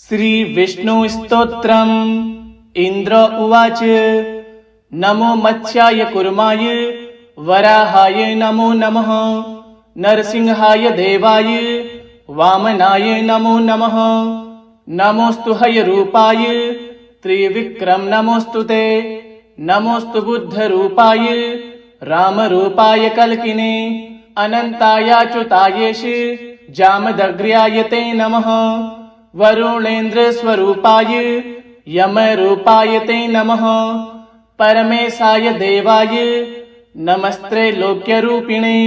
श्रीविष्णुस्तोत्रम्। इन्द्र उवाच नमो मत्स्याय कूर्माय वराहाय नमो नमः। नरसिंहाय देवाय वामनाय नमो नमः। नमोऽस्तु हयरूपाय त्रिविक्रम नमोऽस्तु ते। नमोऽस्तु बुद्धरूपाय रामरूपाय कल्किने। अनन्तायाच्युतायेश जामदग्र्याय ते नमः। वरुणेन्द्रस्वरूपाय यमरूपाय ते नमः। परमेशाय देवाय नमस्त्रैलोक्यरूपिणे।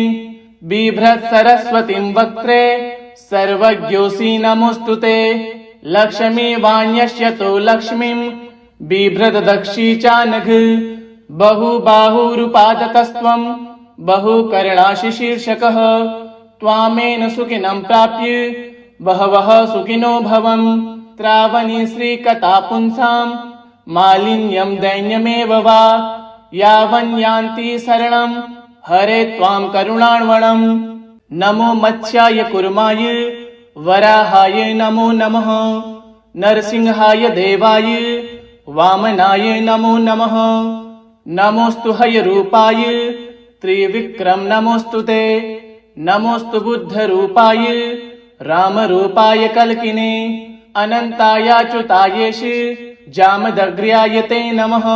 बिभ्रत्सरस्वतीं वक्त्रे सर्वज्ञोऽसि नमोऽस्तु ते। लक्ष्मीवाण्यस्यतो लक्ष्मीं बिभ्रद्दक्षी चानघ। बहुबाहुरुपादकस्त्वं बहुकर्णाशिशीर्षकः। त्वामेन सुखिनं प्राप्य बहवः सुखिनो भवन्। त्रावणी श्रीकथा पुंसां मालिन्यं दैन्यमेव वा। यावन्यान्ति शरणं हरे त्वां करुणार्णवम्। नमो मत्स्याय कूर्माय वराहाय नमो नमः। नरसिंहाय देवाय वामनाय नमो नमः। नमोऽस्तु हयरूपाय त्रिविक्रम नमोऽस्तु ते। नमोऽस्तु बुद्धरूपाय रामरूपाय कल्किने। अनन्तायाच्युतायेश जामदग्र्याय ते नमः।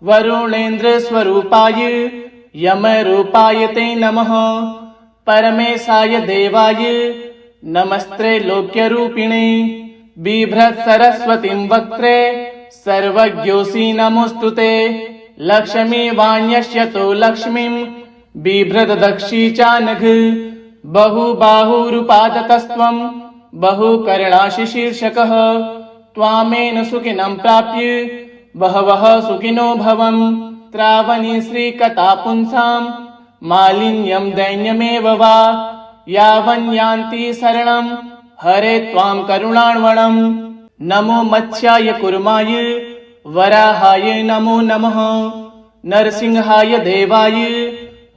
वरुणेन्द्रस्वरूपाय यमरूपाय ते नमः। परमेशाय देवाय नमस्त्रैलोक्यरूपिणे। बिभ्रत्सरस्वतीं वक्त्रे सर्वज्ञोऽसि नमोऽस्तु ते। लक्ष्मीवाण्यस्यतो लक्ष्मीं बिभ्रद्दक्षी चानघ। बहुबाहुरुपादकस्त्वं बहुकर्णाशिशीर्षकः। त्वामेन सुखिनं प्राप्य बहवः सुखिनो भवन्। त्रावणी श्रीकथा पुंसां मालिन्यं दैन्यमेव वा। यावन्यान्ति शरणं हरे त्वां करुणार्णवम्। नमो मत्स्याय कूर्माय वराहाय नमो नमः। नरसिंहाय देवाय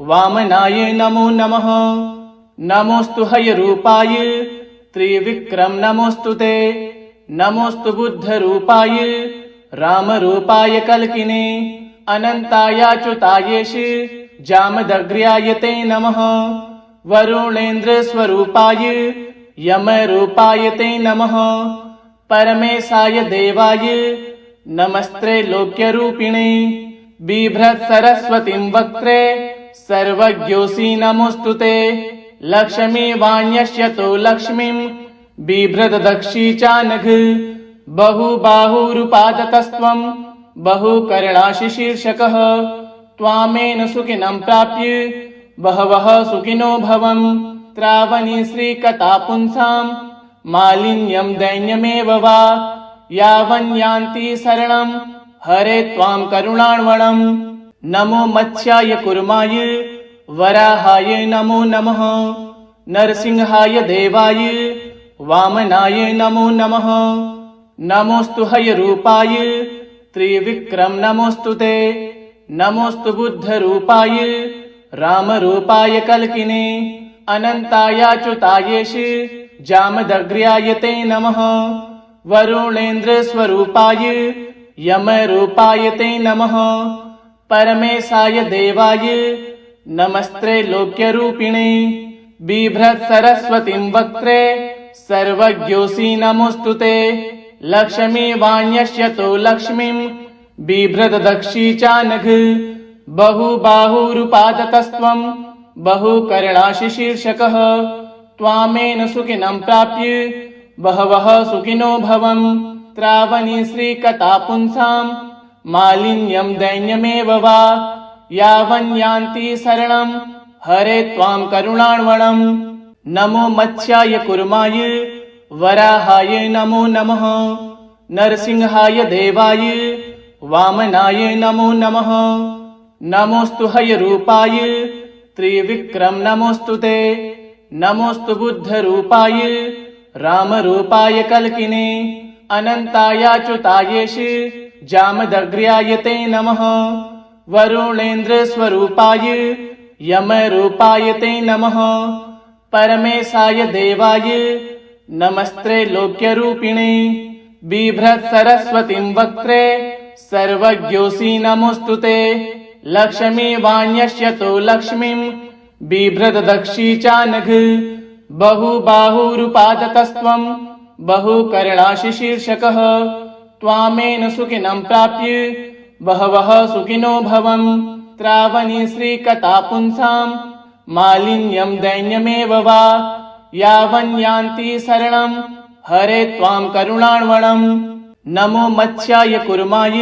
वामनाय नमो नमः। नमोऽस्तु हयरूपाय त्रिविक्रम नमोऽस्तु ते। नमोऽस्तु बुद्धरूपाय रामरूपाय कल्किने। अनन्तायाच्युतायेश जामदग्र्याय ते नमः। वरुणेन्द्रस्वरूपाय यमरूपाय ते नमः। परमेशाय देवाय नमस्त्रैलोक्यरूपिणे। बिभ्रत्सरस्वतीं वक्त्रे सर्वज्ञोऽसि नमोऽस्तु ते। लक्ष्मीवाण्यस्यतो लक्ष्मीं बिभ्रद्दक्षी चानघ। बहुबाहुरुपादकस्त्वं बहुकर्णाशिशीर्षकः। त्वामेन सुखिनं प्राप्य बहवः सुखिनो भवन्। त्रावणी श्रीकथा पुंसां मालिन्यं दैन्यमेव वा। यावन्यान्ति शरणं हरे त्वां करुणार्णवम्। नमो मत्स्याय कूर्माय वराहाय नमो नमः। नरसिंहाय देवाय वामनाय नमो नमः। नमोऽस्तु हयरूपाय त्रिविक्रम नमोऽस्तु ते। नमोऽस्तु बुद्धरूपाय रामरूपाय कल्किने। अनन्तायाच्युतायेश जामदग्र्याय ते नमः। वरुणेन्द्रस्वरूपाय यमरूपाय ते नमः। परमेशाय देवाय नमस्त्रैलोक्यरूपिणे। बिभ्रत्सरस्वतीं वक्त्रे सर्वज्ञोऽसि नमोऽस्तु ते। लक्ष्मीवाण्यस्यतो लक्ष्मीं बिभ्रद्दक्षी चानघ। बहुबाहुरुपादकस्त्वं बहुकर्णाशिशीर्षकः। त्वामेन सुखिनं प्राप्य बहवः सुखिनो भवन्। त्रावणी श्रीकथा पुंसां मालिन्यं दैन्यमेव वा। यावन्यान्ति शरणं हरे त्वां करुणार्णवम्। नमो मत्स्याय कूर्माय वराहाय नमो नमः। नरसिंहाय देवाय वामनाय नमो नमः। नमोऽस्तु हयरूपाय त्रिविक्रम नमोऽस्तु ते। नमोऽस्तु बुद्धरूपाय रामरूपाय कल्किने। अनन्तायाच्युतायेश जामदग्र्याय ते नमः। वरुणेन्द्रस्वरूपाय यमरूपाय ते नमः। परमेशाय देवाय नमस्ते लोक्यरूपिणे बिभ्रत्सरस्वतीं वक्त्रे सर्वज्ञोऽसि नमोऽस्तुते लक्ष्मी वाण्यस्यतो लक्ष्मीं बिभ्रददक्षी चानघ बहुबाहुरुपादकस्त्वं बहुकर्णाशिशीर्षकः त्वामेन सुखिनं प्राप्य बहवः सुखिनो भवन् त्रावणी श्रीकथा पुंसां मालिन्यं दैन्यमेव वा यावन्यान्ति शरणं हरे त्वां करुणार्णवम् नमो मत्स्याय कुर्माय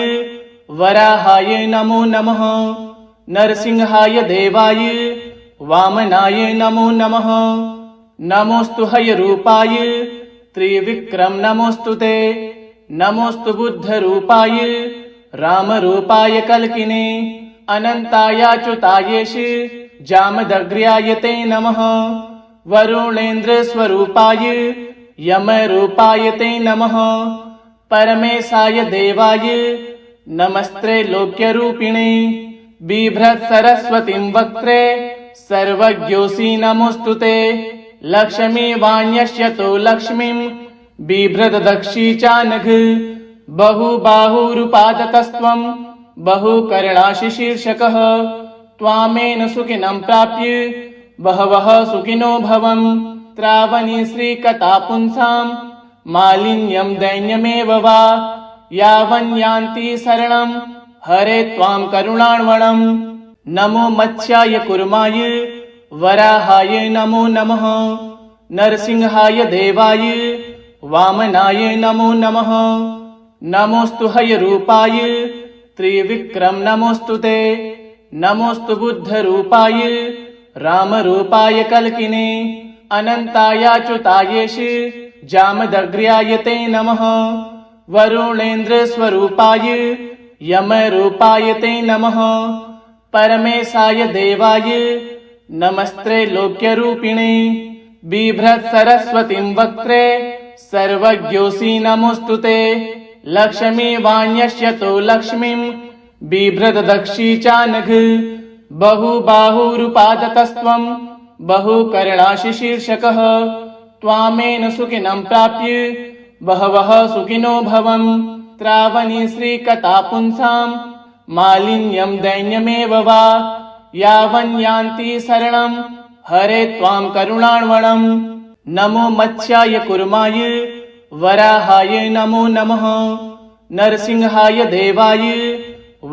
वराहाय नमो नमः नरसिंहाय देवाय वामनाय नमो नमः नमोस्तु हयरूपाय त्रिविक्रम नमोस्तुते नमोस्तु बुद्धरूपाय रामरूपाय कल्किने अनन्तायाच्युतायेश जामदग्र्याय ते नमः वरुणेन्द्रस्वरूपाय यमरूपाय ते नमः परमेशाय देवाय नमस्ते लोक्यरूपिणे बिभ्रत्सरस्वतीं वक्त्रे सर्वज्ञोऽसि नमोऽस्तुते लक्ष्मी वाण्यस्यतो लक्ष्मीं बिभ्रददक्षी चानघ बहुबाहुरुपादकस्त्वं बहुकर्णाशिशीर्षकः त्वामेन सुखिनं प्राप्य बहवः सुखिनो भवन् त्रावणी श्रीकथा पुंसां मालिन्यं दैन्यमेव वा यावन्यान्ति शरणं हरे त्वां करुणार्णवम् नमो मत्स्याय कुर्माय वराहाय नमो नमः नरसिंहाय देवाय वामनाय नमो नमः नमोस्तु हयरूपाय त्रिविक्रम नमोस्तुते नमोस्तु बुद्धरूपाय रामरूपाय कल्किने अनन्तायाच्युतायेश जामदग्र्याय ते नमः वरुणेन्द्रस्वरूपाय यमरूपाय ते नमः परमेशाय देवाय नमस्ते लोक्यरूपिणे बिभ्रत्सरस्वतीं वक्त्रे सर्वज्ञोऽसि नमोऽस्तुते लक्ष्मी वाण्यस्यतो लक्ष्मीं बिभ्रददक्षी चानघ बहुबाहुरुपादकस्त्वं बहुकर्णाशिशीर्षकः त्वामेन सुखिनं प्राप्य बहवः सुखिनो भवन् त्रावणी श्रीकथा पुंसां मालिन्यं दैन्यमेव वा यावन्यान्ति शरणं हरे त्वां करुणार्णवम् नमो मत्स्याय कुर्माय वराहाय नमो नमः नरसिंहाय देवाय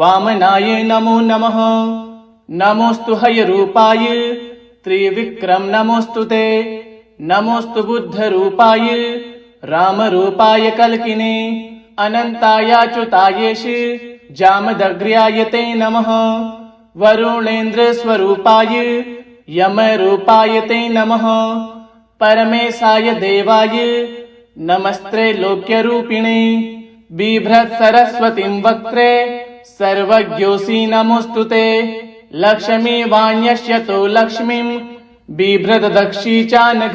वामनाय नमो नमः नमोस्तु हयरूपाय त्रिविक्रम नमोस्तुते नमोस्तु बुद्धरूपाय रामरूपाय कल्किने अनन्तायाच्युतायेश जामदग्र्याय ते नमः वरुणेन्द्रस्वरूपाय यमरूपाय ते नमः परमेशाय देवाय नमस्ते लोक्यरूपिणे बिभ्रत्सरस्वतीं वक्त्रे सर्वज्ञोऽसि नमोऽस्तुते लक्ष्मी वाण्यस्यतो लक्ष्मीं बिभ्रददक्षी चानघ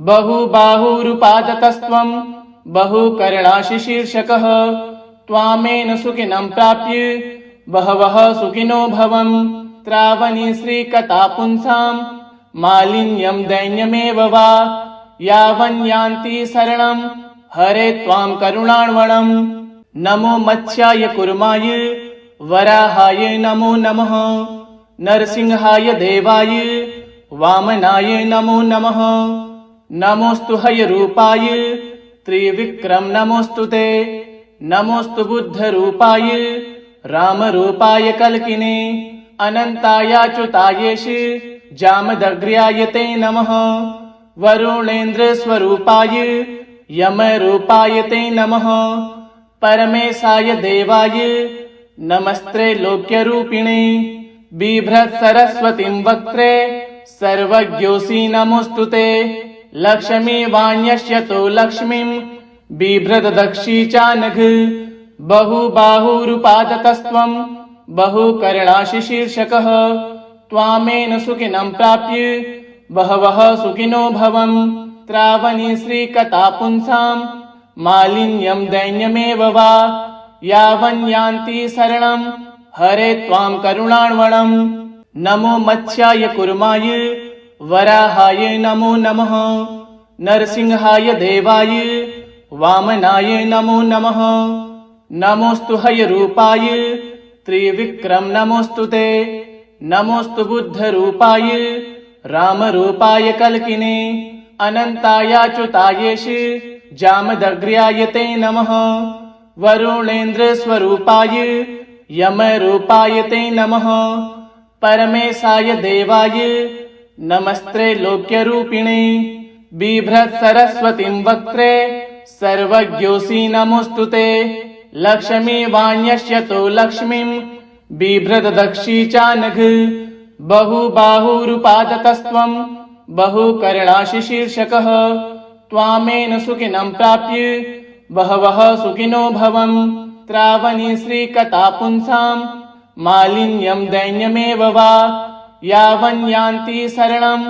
बहुबाहुरुपादकस्त्वं बहुकर्णाशिशीर्षकः त्वामेन सुखिनं प्राप्य बहवः सुखिनो भवन् त्रावणी श्रीकथा पुंसां मालिन्यं दैन्यमेव वा यावन्यान्ति शरणं हरे त्वां करुणार्णवम् नमो मत्स्याय कुर्माय वराहाय नमो नमः नरसिंहाय देवाय वामनाय नमो नमः नमोस्तु हयरूपाय त्रिविक्रम नमोस्तुते नमोस्तु बुद्धरूपाय रामरूपाय कल्किने अनन्तायाच्युतायेश जामदग्र्याय ते नमः वरुणेन्द्रस्वरूपाय यमरूपाय ते नमः परमेशाय देवाय नमस्ते लोक्यरूपिणे बिभ्रत्सरस्वतीं वक्त्रे सर्वज्ञोऽसि नमोऽस्तुते लक्ष्मी वाण्यस्यतो लक्ष्मीं बिभ्रददक्षी चानघ बहुबाहुरुपादकस्त्वं बहुकर्णाशिशीर्षकः त्वामेन सुखिनं प्राप्य बहवः सुखिनो भवन् त्रावणी श्रीकथा पुंसां मालिन्यं दैन्यमेव वा यावन्यान्ति शरणं हरे त्वां करुणार्णवम् नमो मत्स्याय कुर्माय वराहाय नमो नमः नरसिंहाय देवाय वामनाय नमो नमः। नमोस्तु हयरूपाय त्रिविक्रम नमोस्तु ते। नमोस्तु बुद्धरूपाय रामरूपाय कल्किने अनन्तायाच्युतायेश जामदग्र्याय ते नमः। वरुणेन्द्रस्वरूपाय यमरूपाय ते नमः। परमेशाय देवाय नमस्त्रैलोक्यरूपिणे बिभ्रत्सरस्वतीं वक्त्रे सर्वज्ञोऽसि नमोऽस्तु ते। लक्ष्मीवाण्यस्यतो लक्ष्मीं बिभ्रददक्षी चानघ। बहुबाहुरुपादतस्त्वं बहुकर्णाशिशीर्षकः। त्वामेन सुखिनं प्राप्य बहवः सुखिनो भवन्। त्रावणी श्रीकथा पुंसां मालिन्यं दैन्यमेव वा यावन्यान्ति शरणं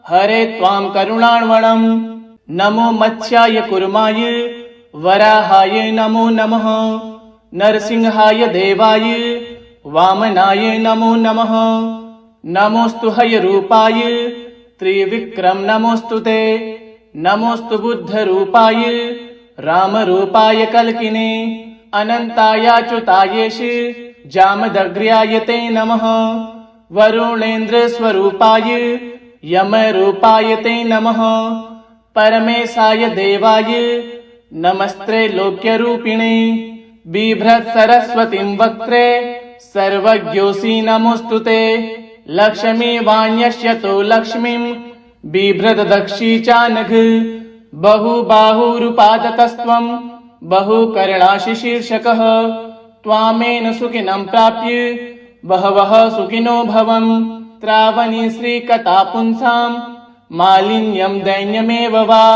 हरे त्वां करुणार्णवम्। नमो मत्स्याय कुर्माय वराहाय नमो नमः। नरसिंहाय देवाय वामनाय नमो नमः। नमोस्तु हयरूपाय त्रिविक्रम नमोस्तु ते। नमोस्तु बुद्धरूपाय रामरूपाय कल्किने अनन्तायाच्युतायेश जामदग्र्याय ते नमः। वरुणेन्द्रस्वरूपाय यमरूपाय ते नमः। परमेशाय देवाय नमस्त्रैलोक्यरूपिणे बिभ्रत्सरस्वतीं वक्त्रे सर्वज्ञोऽसि नमोऽस्तु ते। लक्ष्मीवाण्यस्यतो लक्ष्मीं बिभ्रददक्षी चानघ। बहुबाहुरुपादतस्त्वं बहुकर्णाशिशीर्षकः। त्वामेन सुखिनं प्राप्य बहवः सुखिनो भवन्। त्रावणी श्रीकथा पुंसां मालिन्यं दैन्यमेव वा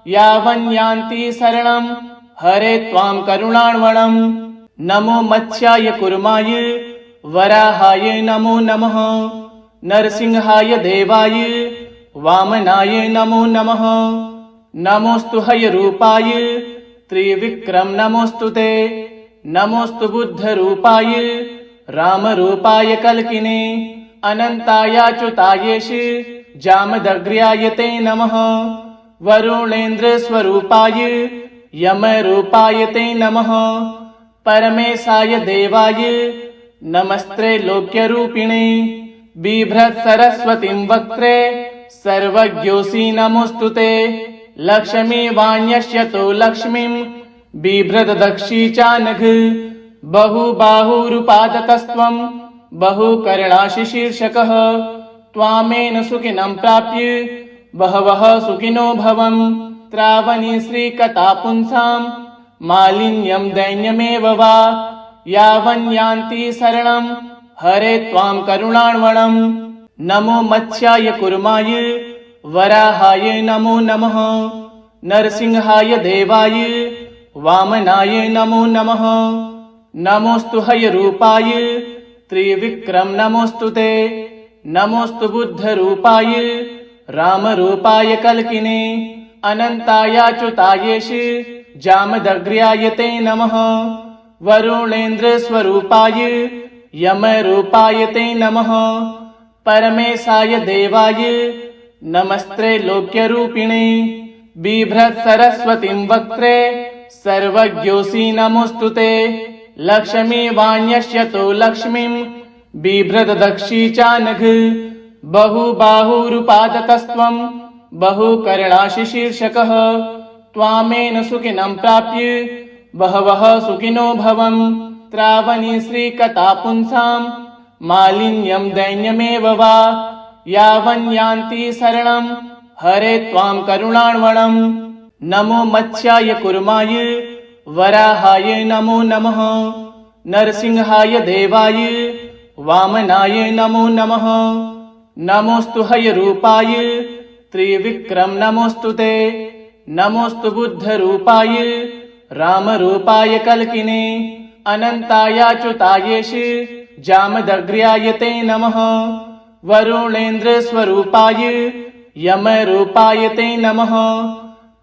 यावन्यान्ति शरणं हरे त्वां करुणार्णवम्। नमो मत्स्याय कुर्माय वराहाय नमो नमः। नरसिंहाय देवाय वामनाय नमो नमः। नमोस्तु हयरूपाय त्रिविक्रम नमोस्तु ते। नमोस्तु बुद्धरूपाय रामरूपाय कल्किने अनन्तायाच्युतायेश जामदग्र्याय ते नमः। वरुणेन्द्रस्वरूपाय यमरूपाय ते नमः। परमेशाय देवाय नमस्त्रैलोक्यरूपिणे बिभ्रत्सरस्वतीं वक्त्रे सर्वज्ञोऽसि नमोऽस्तु ते। लक्ष्मीवाण्यस्यतो लक्ष्मीं बिभ्रददक्षी चानघ। बहुबाहुरुपादतस्त्वं बहुकर्णाशिशीर्षकः। त्वामेन सुखिनं प्राप्य बहवः सुखिनो भवन्। त्रावणी श्रीकथा पुंसां मालिन्यं दैन्यमेव वा यावन्यान्ति शरणं हरे त्वां करुणार्णवम्। नमो मत्स्याय कुर्माय वराहाय नमो नमः। नरसिंहाय देवाय वामनाय नमो नमः। नमोस्तु हयरूपाय त्रिविक्रम नमोस्तु ते। नमोस्तु बुद्धरूपाय रामरूपाय कल्किने अनन्तायाच्युतायेश जामदग्र्याय ते नमः। वरुणेन्द्रस्वरूपाय यमरूपाय ते नमः। परमेशाय देवाय नमस्त्रैलोक्यरूपिणे बिभ्रत्सरस्वतीं वक्त्रे सर्वज्ञोऽसि नमोऽस्तु ते। लक्ष्मीवाण्यस्यतो लक्ष्मीं बिभ्रददक्षी चानघ। बहुबाहुरुपादतस्त्वं बहुकर्णाशिशीर्षकः। त्वामेन सुखिनं प्राप्य बहवः सुखिनो भवन्। त्रावणी श्रीकथा पुंसां मालिन्यं दैन्यमेव वा यावन्यान्ति शरणं हरे त्वां करुणार्णवम्। नमो मत्स्याय कुर्माय वराहाय नमो नमः। नरसिंहाय देवाय वामनाय नमो नमः। नमोस्तु हयरूपाय त्रिविक्रम नमोस्तु ते। नमोस्तु बुद्धरूपाय रामरूपाय कल्किने अनन्तायाच्युतायेश जामदग्र्याय ते नमः। वरुणेन्द्रस्वरूपाय यमरूपाय ते नमः।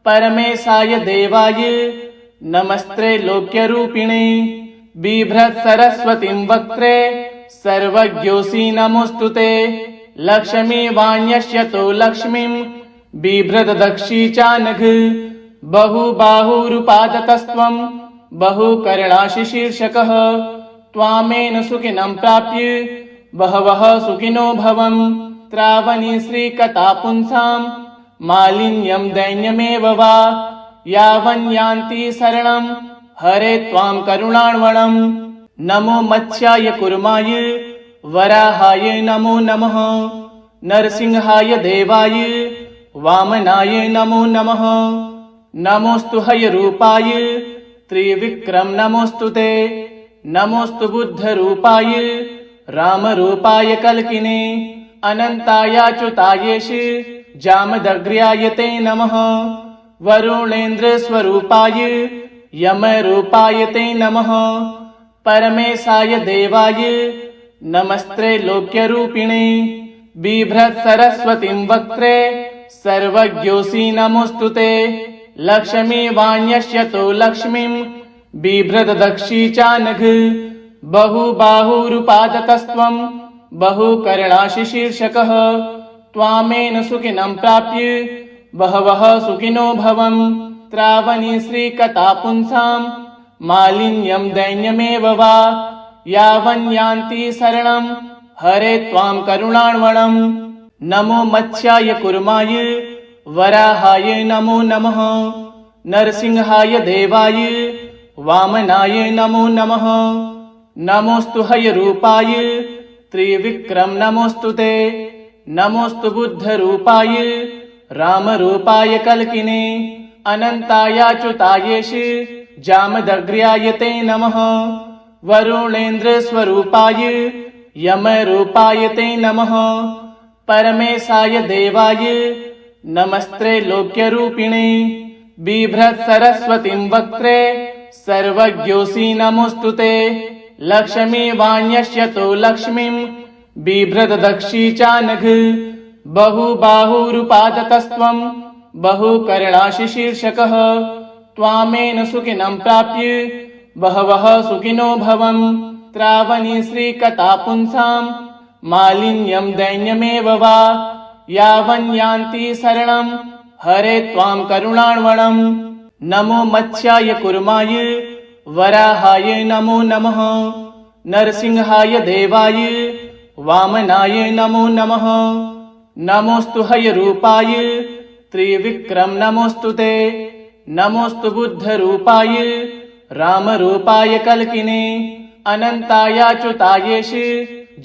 परमेशाय देवाय नमस्त्रैलोक्यरूपिणे बिभ्रत्सरस्वतीं वक्त्रे सर्वज्ञोऽसि नमोऽस्तु ते। लक्ष्मीवाण्यस्यतो लक्ष्मीं बिभ्रतदक्षी चानघ बहुबाहुरुपादकस्त्वं बहुकर्णाशिशीर्षकः त्वामेन सुखिनं प्राप्य बहवः सुखिनो भवन् त्रावणी श्रीकथापुंसां मालिन्यं दैन्यमेव वा यावन्यान्ति शरणं हरे त्वां करुणार्णवम् नमो मत्स्याय कुर्माय वराहाय नमो नमः नरसिंहाय देवाय वामनाय नमो नमः नमोस्तु हयरूपाय त्रिविक्रम नमोस्तु ते नमोस्तु बुद्धरूपाय रामरूपाय कल्किने अनन्तायाच्युतायेश जामदग्र्याय ते नमः वरुणेन्द्रस्वरूपाय यमरूपाय ते नमः परमेशाय देवाय नमस्ते लोक्यरूपिणे बिभ्रत्सरस्वतीं वक्त्रे सर्वज्ञोऽसि नमोऽस्तु ते लक्ष्मी वाण्यस्यतो लक्ष्मीं बिभ्रतदक्षी चानघ बहुबाहुरुपादकस्त्वं बहुकर्णाशिशीर्षकः त्वामेन सुखिनं प्राप्य बहवः सुखिनो भवन् त्रावणी श्रीकथापुंसां मालिन्यं दैन्यमेव वा यावन्यान्ति शरणं हरे त्वां करुणार्णवम् नमो मत्स्याय कुर्माय वराहाय नमो नमः नरसिंहाय देवाय वामनाय नमो नमः नमोस्तु हयरूपाय त्रिविक्रम नमोस्तु ते नमोस्तु बुद्धरूपाय रामरूपाय कल्किने अनन्तायाच्युतायेश जामदग्र्याय ते नमः वरुणेन्द्रस्वरूपाय यमरूपाय ते नमः परमेशाय देवाय नमस्ते लोक्यरूपिणे बिभ्रत्सरस्वतीं वक्त्रे सर्वज्ञोऽसि नमोऽस्तु ते लक्ष्मी वाण्यस्यतो लक्ष्मीं बिभ्रतदक्षी चानघ बहुबाहुरुपादकस्त्वं बहुकर्णाशिशीर्षकः त्वामेन सुखिनं प्राप्य बहवः सुखिनो भवन् त्रावणी श्रीकथापुंसां मालिन्यं दैन्यमेव वा यावन्यान्ति शरणं हरे त्वां करुणार्णवम् नमो मत्स्याय कुर्माय वराहाय नमो नमः नरसिंहाय देवाय वामनाय नमो नमः नमोस्तु हयरूपाय त्रिविक्रम नमोस्तु ते नमोस्तु बुद्धरूपाय रामरूपाय कल्किने अनन्तायाच्युतायेश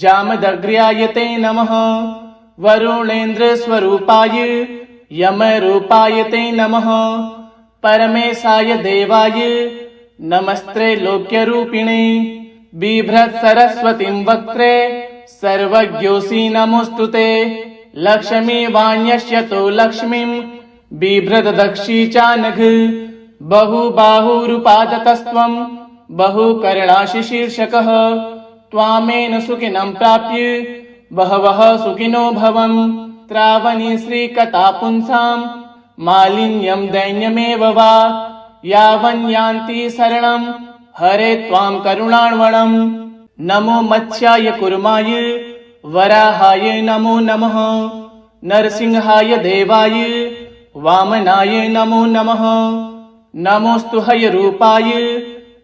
जामदग्र्याय ते नमः वरुणेन्द्रस्वरूपाय यमरूपाय ते नमः परमेशाय देवाय नमस्ते लोक्यरूपिणे बिभ्रत्सरस्वतीं वक्त्रे सर्वज्ञोऽसि नमोऽस्तु ते लक्ष्मी वाण्यस्यतो लक्ष्मीं बिभ्रतदक्षी चानघ बहुबाहुरुपादकस्त्वं बहुकर्णाशिशीर्षकः त्वामेन सुखिनं प्राप्य बहवः सुखिनो भवन् त्रावणी श्रीकथापुंसां मालिन्यं दैन्यमेव वा यावन्यान्ति शरणं हरे त्वां करुणार्णवम् नमो मत्स्याय कुर्माय वराहाय नमो नमः नरसिंहाय देवाय वामनाय नमो नमः नमोस्तु हयरूपाय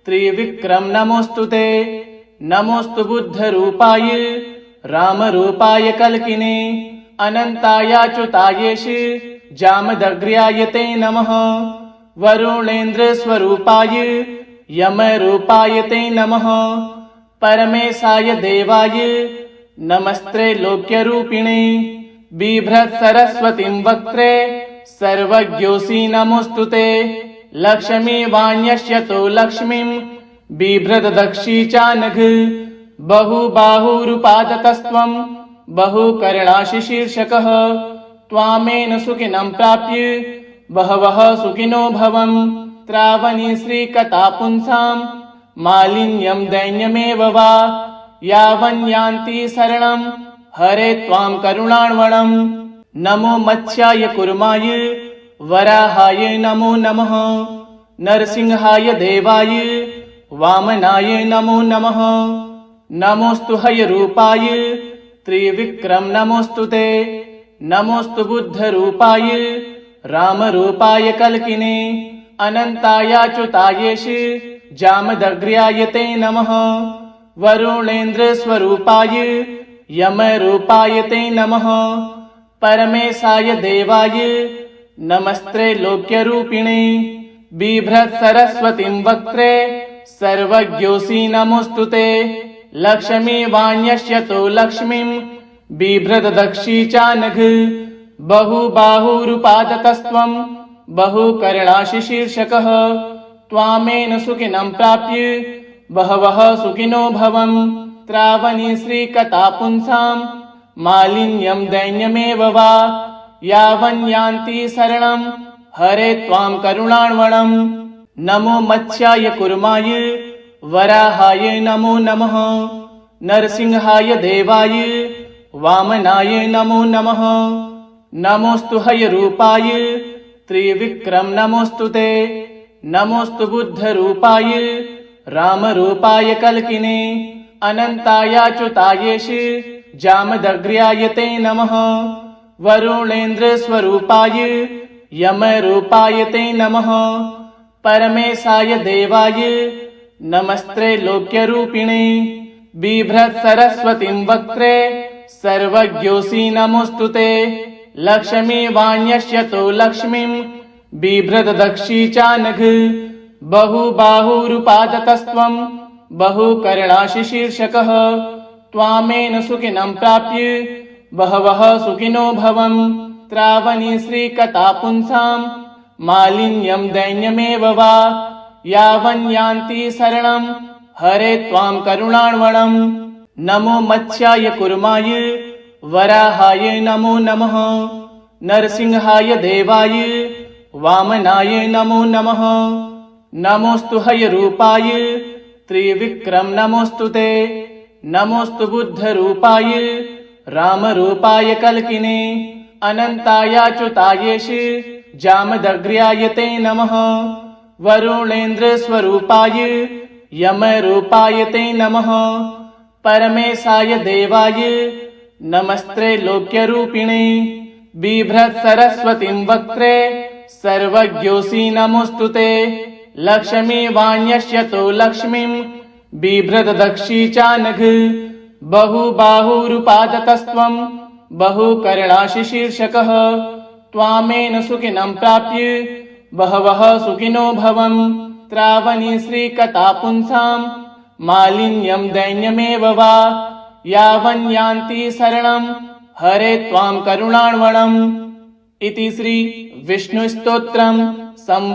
त्रिविक्रम नमोस्तु ते नमोस्तु बुद्धरूपाय रामरूपाय कल्किने अनन्तायाच्युतायेश जामदग्र्याय ते नमः वरुणेन्द्रस्वरूपाय यमरूपाय ते नमः परमेशाय देवाय नमस्ते लोक्यरूपिणे बिभ्रत्सरस्वतीं वक्त्रे सर्वज्ञोऽसि नमोऽस्तु ते लक्ष्मी वाण्यस्यतो लक्ष्मीं बिभ्रतदक्षी चानघ बहुबाहुरुपादकस्त्वं बहुकर्णाशिशीर्षकः त्वामेन सुखिनं प्राप्य बहवः सुखिनो भवन् त्रावणी श्रीकथापुंसां मालिन्यं दैन्यमेव वा यावन्यान्ति शरणं हरे त्वां करुणार्णवम् नमो मत्स्याय कुर्माय वराहाय नमो नमः नरसिंहाय देवाय वामनाय नमो नमः नमोस्तु हयरूपाय त्रिविक्रम नमोस्तु ते नमोस्तु बुद्धरूपाय रामरूपाय कल्किने अनन्तायाच्युतायेश जामदग्र्याय ते नमः वरुणेन्द्रस्वरूपाय यमरूपाय ते नमः परमेशाय देवाय नमस्त्रैलोक्यरूपिणे बिभ्रत्सरस्वतीं वक्त्रे सर्वज्ञोऽसि नमोऽस्तुते लक्ष्मीवाण्यस्यतो लक्ष्मीं बिभ्रद्दक्षी चानघ बहुबाहुरुपादतस्त्वं बहुकर्णाशिशीर्षकः त्वामेन सुखिनं प्राप्य बहवः सुखिनो भवन् त्रावणी श्रीकथा पुंसां मालिन्यं दैन्यमेव वा यावन्यान्ति शरणं हरे त्वां करुणार्णवम् नमो मत्स्याय कुर्माय वराहाय नमो नमः नरसिंहाय देवाय वामनाय नमो नमः नमोस्तु हयरूपाय त्रिविक्रम नमोस्तु ते नमोस्तु बुद्धरूपाय रामरूपाय कल्किने अनन्तायाच्युतायेश जामदग्र्याय ते नमः वरुणेन्द्रस्वरूपाय यमरूपाय ते नमः परमेशाय देवाय नमस्त्रैलोक्यरूपिणे बिभ्रत्सरस्वतीं वक्त्रे सर्वज्ञोऽसि नमोऽस्तुते लक्ष्मीवाण्यस्यतो लक्ष्मीं बिभ्रद्दक्षी चानघ बहुबाहुरुपादतस्त्वं बहुकर्णाशिशीर्षकः त्वामेन सुखिनं प्राप्य बहवः सुखिनो भवन् त्रावणी श्रीकथा पुंसां मालिन्यं दैन्यमेव वा यावन्यान्ति शरणं हरे त्वां करुणार्णवम् नमो मत्स्याय कुर्माय वराहाय नमो नमः नरसिंहाय देवाय वामनाय नमो नमः नमोस्तु हयरूपाय त्रिविक्रम नमोस्तु ते नमोस्तु बुद्धरूपाय रामरूपाय कल्किने अनन्तायाच्युतायेश जामदग्र्याय ते नमः वरुणेन्द्रस्वरूपाय यमरूपाय ते नमः परमेशाय देवाय नमस्त्रैलोक्यरूपिणे बिभ्रत्सरस्वतीं वक्त्रे सर्वज्ञोऽसि नमोऽस्तु ते लक्ष्मीवाण्यस्यतो लक्ष्मीं बिभ्रद्दक्षी चानघ बहुबाहुरुपादतस्त्वं बहुकर्णाशिशीर्षकः त्वामेन सुखिनं प्राप्य बहवः सुखिनो भवन् त्रावणी श्रीकथा पुंसां मालिन्यं दैन्यमेव वा यावन्यान्ति शरणं हरे त्वां करुणार्णवम् इति श्री विष्णुस्तोत्रम्